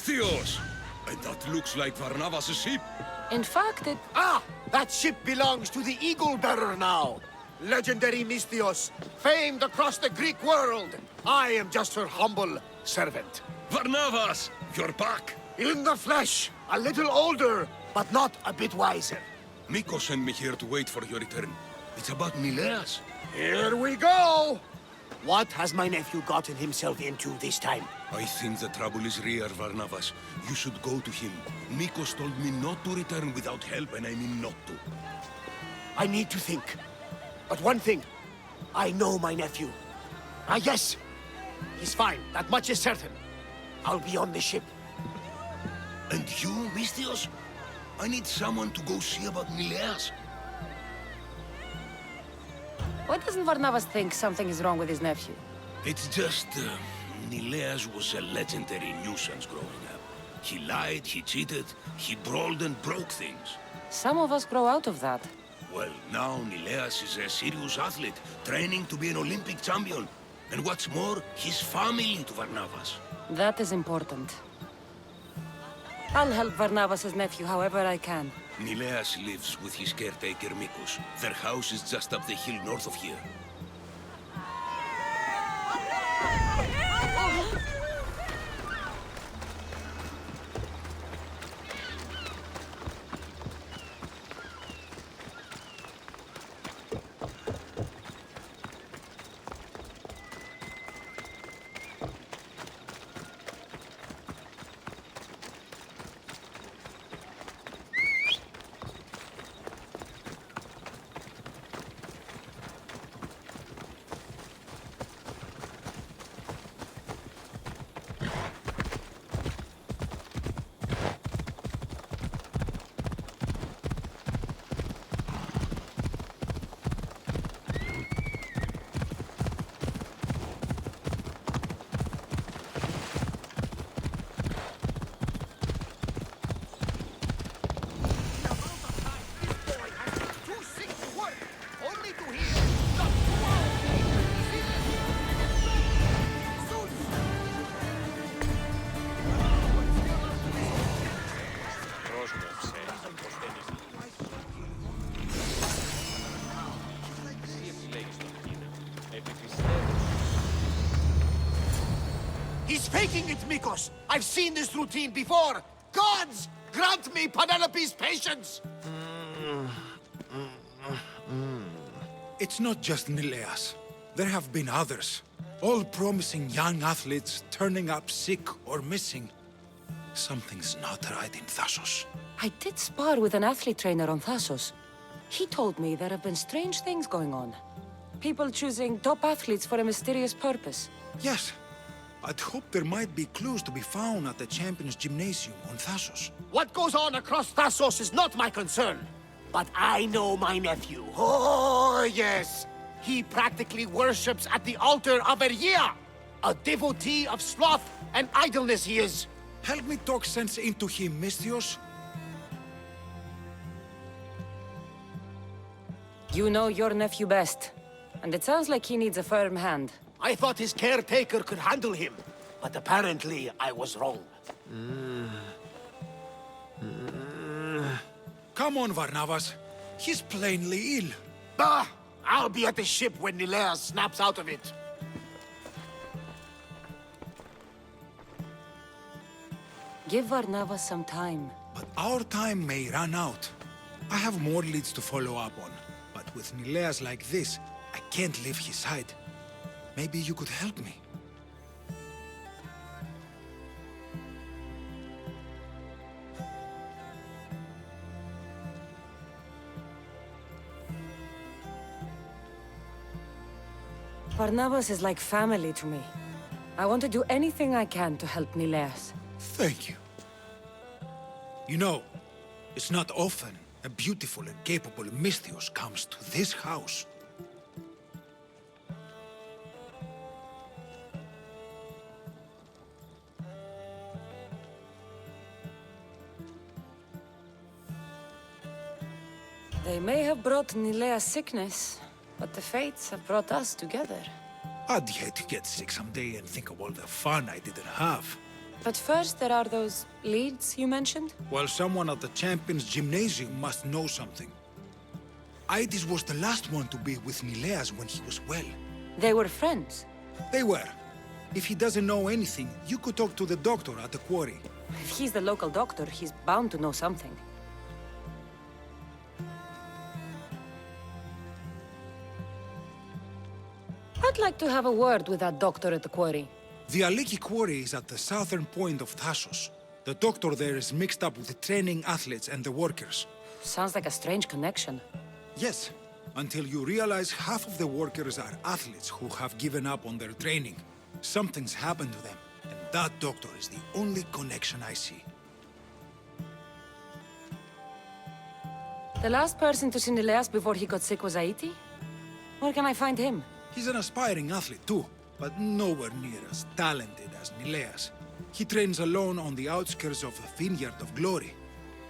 Misthios! And that looks like Varnavas' ship. In fact, it... Ah! That ship belongs to the Eagle Bearer now. Legendary Misthios, famed across the Greek world. I am just her humble servant. Varnavas! You're back! In the flesh, a little older, but not a bit wiser. Miko sent me here to wait for your return. It's about Nileas. Here we go! What has my nephew gotten himself into this time? I think the trouble is real, Varnavas. You should go to him. Nikos told me not to return without help, and I mean not to. I need to think. But one thing, I know my nephew. Ah, yes, he's fine. That much is certain. I'll be on the ship. And you, Misthios? I need someone to go see about Nileas. Why doesn't Varnavas think something is wrong with his nephew? It's just, Nileas was a legendary nuisance growing up. He lied, he cheated, he brawled and broke things. Some of us grow out of that. Well, now Nileas is a serious athlete, training to be an Olympic champion. And what's more, he's family to Varnavas. That is important. I'll help Varnavas' nephew however I can. Nileas lives with his caretaker Mikos. Their house is just up the hill north of here. He's faking it, Mikos! I've seen this routine before! Gods! Grant me Penelope's patience! It's not just Nileas. There have been others. All promising young athletes turning up sick or missing. Something's not right in Thassos. I did spar with an athlete trainer on Thassos. He told me there have been strange things going on. People choosing top athletes for a mysterious purpose. Yes. I'd hope there might be clues to be found at the Champions Gymnasium on Thassos. What goes on across Thassos is not my concern. But I know my nephew. Oh, yes. He practically worships at the altar of Eria. A devotee of sloth and idleness he is. Help me talk sense into him, Misthios. You know your nephew best. And it sounds like he needs a firm hand. I thought his caretaker could handle him. But apparently I was wrong. Come on, Varnavas. He's plainly ill. Bah! I'll be at the ship when Nileas snaps out of it. Give Varnavas some time. But our time may run out. I have more leads to follow up on. But with Nileas like this, I can't leave his side. Maybe you could help me. Varnavas is like family to me. I want to do anything I can to help Nileas. Thank you. You know, it's not often a beautiful and capable Misthios comes to this house. They may have brought Nileas sickness, but the fates have brought us together. I'd hate to get sick someday and think of all the fun I didn't have. But first, there are those leads you mentioned? Well, someone at the Champions Gymnasium must know something. Aidis was the last one to be with Nileas when he was well. They were friends. They were. If he doesn't know anything, you could talk to the doctor at the quarry. If he's the local doctor, he's bound to know something. I'd like to have a word with that doctor at the quarry. The Aliki quarry is at the southern point of Thassos. The doctor there is mixed up with the training athletes and the workers. Sounds like a strange connection. Yes, until you realize half of the workers are athletes who have given up on their training. Something's happened to them, and that doctor is the only connection I see. The last person to see Nileas before he got sick was Aiti? Where can I find him? He's an aspiring athlete too, but nowhere near as talented as Nileas. He trains alone on the outskirts of the Vineyard of Glory.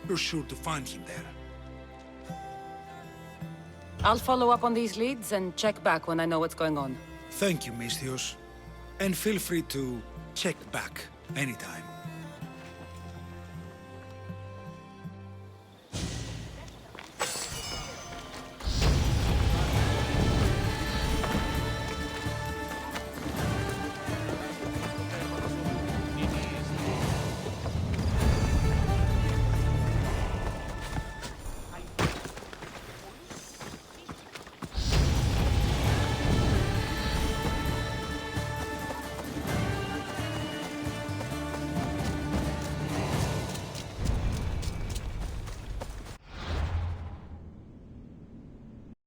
You're sure to find him there. I'll follow up on these leads and check back when I know what's going on. Thank you, Misthios. And feel free to check back anytime.